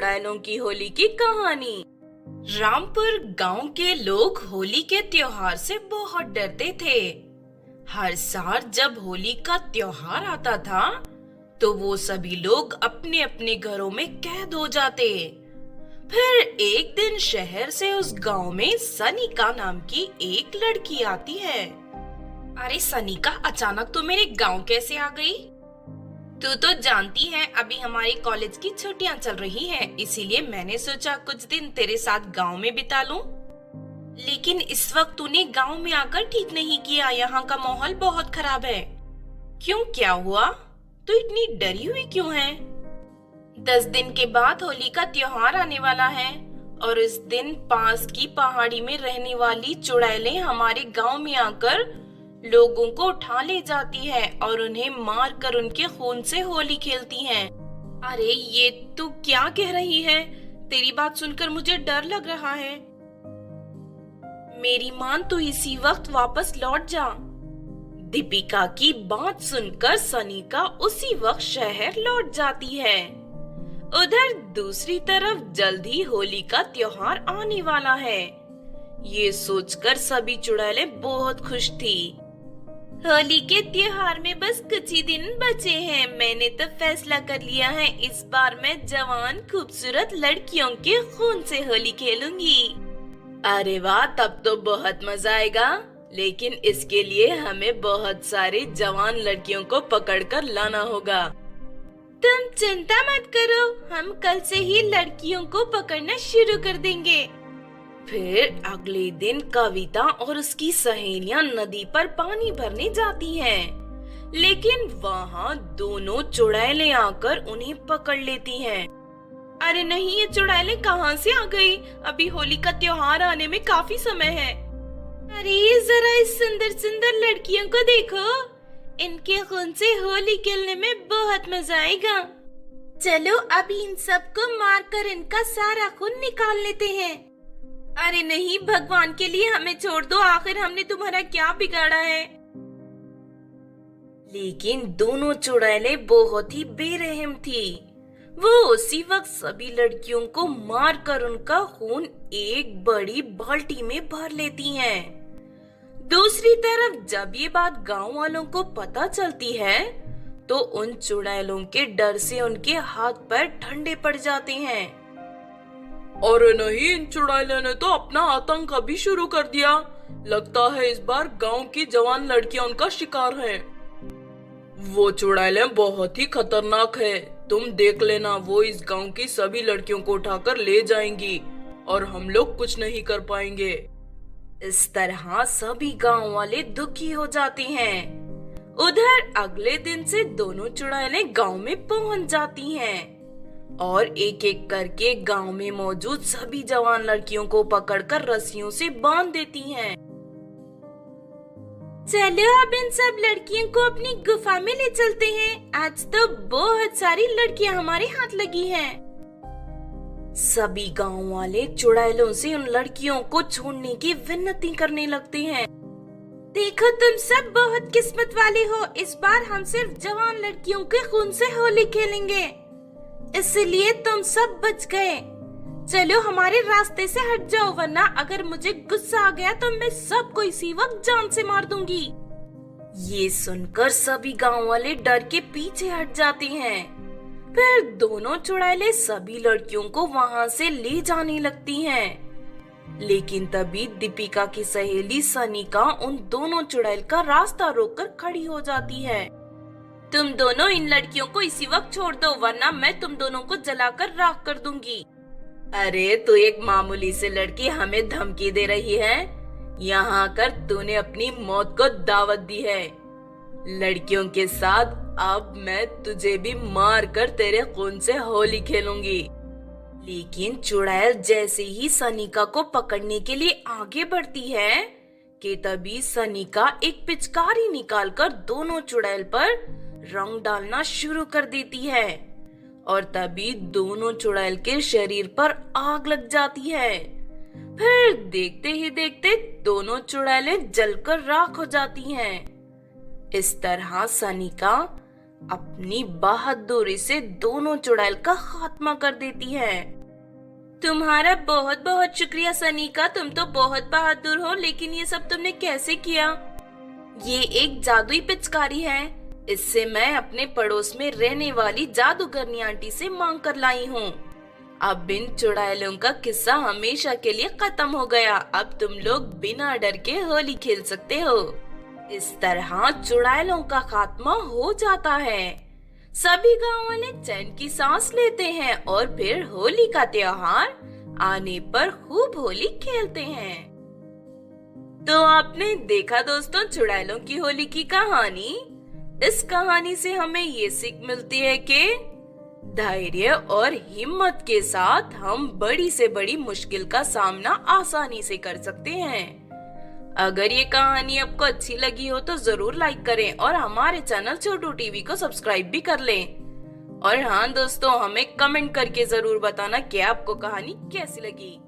चुड़ैलों की होली की कहानी। रामपुर गांव के लोग होली के त्योहार से बहुत डरते थे। हर साल जब होली का त्योहार आता था तो वो सभी लोग अपने अपने घरों में कैद हो जाते। फिर एक दिन शहर से उस गांव में सनिका नाम की एक लड़की आती है। अरे सनिका, अचानक तो मेरे गांव कैसे आ गई? तू तो जानती है अभी हमारी कॉलेज की छुट्टियां चल रही हैं, इसीलिए मैंने सोचा कुछ दिन तेरे साथ गांव में बिता लूं। लेकिन इस वक्त तूने गांव में आकर ठीक नहीं किया, यहाँ का माहौल बहुत खराब है। क्यों, क्या हुआ? तू इतनी डरी हुई क्यों है? 10 दिन के बाद होली का त्योहार आने वाला है और इस दिन पास की पहाड़ी में रहने वाली चुड़ैलें हमारे गांव में आकर लोगों को उठा ले जाती है और उन्हें मार कर उनके खून से होली खेलती हैं। अरे ये तू क्या कह रही है? तेरी बात सुनकर मुझे डर लग रहा है। मेरी मान, तू इसी वक्त वापस लौट जा। दीपिका की बात सुनकर सनिका उसी वक्त शहर लौट जाती है। उधर दूसरी तरफ जल्द ही होली का त्योहार आने वाला है। ये सोचकर सभी चुड़ैलें बहुत खुश थी। होली के त्योहार में बस कुछ ही दिन बचे हैं। मैंने तो फैसला कर लिया है, इस बार मैं जवान खूबसूरत लड़कियों के खून से होली खेलूंगी। अरे वाह, तब तो बहुत मजा आएगा। लेकिन इसके लिए हमें बहुत सारी जवान लड़कियों को पकड़कर लाना होगा। तुम चिंता मत करो, हम कल से ही लड़कियों को पकड़ना शुरू कर देंगे। फिर अगले दिन कविता और उसकी सहेलियां नदी पर पानी भरने जाती हैं। लेकिन वहाँ दोनों चुड़ैलें आकर उन्हें पकड़ लेती हैं। अरे नहीं, ये चुड़ैलें कहाँ से आ गई? अभी होली का त्योहार आने में काफी समय है। अरे जरा इस सुंदर सुंदर लड़कियों को देखो, इनके खून से होली खेलने में बहुत मजा आएगा। चलो अभी इन सबको मारकर इनका सारा खून निकाल लेते हैं। अरे नहीं, भगवान के लिए हमें छोड़ दो, आखिर हमने तुम्हारा क्या बिगाड़ा है? लेकिन दोनों चुड़ैलें बहुत ही बेरहम थी। वो उसी वक्त सभी लड़कियों को मारकर उनका खून एक बड़ी बाल्टी में भर लेती हैं। दूसरी तरफ जब ये बात गांव वालों को पता चलती है तो उन चुड़ैलों के डर से उनके हाथ पैर ठंडे पड़ जाते हैं। और नहीं, इन चुड़ैलों ने तो अपना आतंक अभी शुरू कर दिया। लगता है इस बार गांव की जवान लड़कियां उनका शिकार हैं। वो चुड़ैलें बहुत ही खतरनाक है। तुम देख लेना, वो इस गांव की सभी लड़कियों को उठाकर ले जाएंगी और हम लोग कुछ नहीं कर पाएंगे। इस तरह सभी गांव वाले दुखी हो जाते हैं। उधर अगले दिन से दोनों चुड़ैलें गांव में पहुंच जाती हैं और एक एक करके गांव में मौजूद सभी जवान लड़कियों को पकड़कर रस्सियों से बांध देती हैं। चलो अब इन सब लड़कियों को अपनी गुफा में ले चलते हैं। आज तो बहुत सारी लड़कियां हमारे हाथ लगी हैं। सभी गांव वाले चुड़ैलों से उन लड़कियों को छोड़ने की विनती करने लगते हैं। देखो, तुम सब बहुत किस्मत वाले हो, इस बार हम सिर्फ जवान लड़कियों के खून से होली खेलेंगे, इसलिए तुम सब बच गए। चलो हमारे रास्ते से हट जाओ, वरना अगर मुझे गुस्सा आ गया तो मैं सबको इसी वक्त जान से मार दूंगी। ये सुनकर सभी गांव वाले डर के पीछे हट जाते हैं। फिर दोनों चुड़ैलें सभी लड़कियों को वहां से ले जाने लगती हैं। लेकिन तभी दीपिका की सहेली सनिका उन दोनों चुड़ैल का रास्ता रोककर खड़ी हो जाती है। तुम दोनों इन लड़कियों को इसी वक्त छोड़ दो, वरना मैं तुम दोनों को जलाकर राख कर दूंगी। अरे तू एक मामूली से लड़की हमें धमकी दे रही है? यहाँ आकर तूने अपनी मौत को दावत दी है। लड़कियों के साथ अब मैं तुझे भी मार कर तेरे खून से होली खेलूंगी। लेकिन चुड़ैल जैसे ही सनिका को पकड़ने के लिए आगे बढ़ती है कि तभी सनिका एक पिचकारी निकालकर दोनों चुड़ैल पर रंग डालना शुरू कर देती है और तभी दोनों चुड़ैल के शरीर पर आग लग जाती है। फिर देखते ही देखते दोनों चुड़ैलें जलकर राख हो जाती हैं। इस तरह सनिका अपनी बहादुरी से दोनों चुड़ैल का खात्मा कर देती है। तुम्हारा बहुत बहुत शुक्रिया सनीका, तुम तो बहुत बहादुर हो, लेकिन ये सब तुमने कैसे किया? ये एक जादुई पिचकारी है, इससे मैं अपने पड़ोस में रहने वाली जादूगरनी आंटी से मांग कर लाई हूँ। अब इन चुड़ैलों का किस्सा हमेशा के लिए खत्म हो गया। अब तुम लोग बिना डर के होली खेल सकते हो। इस तरह चुड़ैलों का खात्मा हो जाता है। सभी गांव वाले चैन की सांस लेते हैं और फिर होली का त्योहार आने पर खूब होली खेलते हैं। तो आपने देखा दोस्तों चुड़ैलों की होली की कहानी। इस कहानी से हमें ये सीख मिलती है कि धैर्य और हिम्मत के साथ हम बड़ी से बड़ी मुश्किल का सामना आसानी से कर सकते हैं। अगर ये कहानी आपको अच्छी लगी हो तो जरूर लाइक करें और हमारे चैनल छोटू टीवी को सब्सक्राइब भी कर लें। और हाँ दोस्तों, हमें कमेंट करके जरूर बताना कि आपको कहानी कैसी लगी।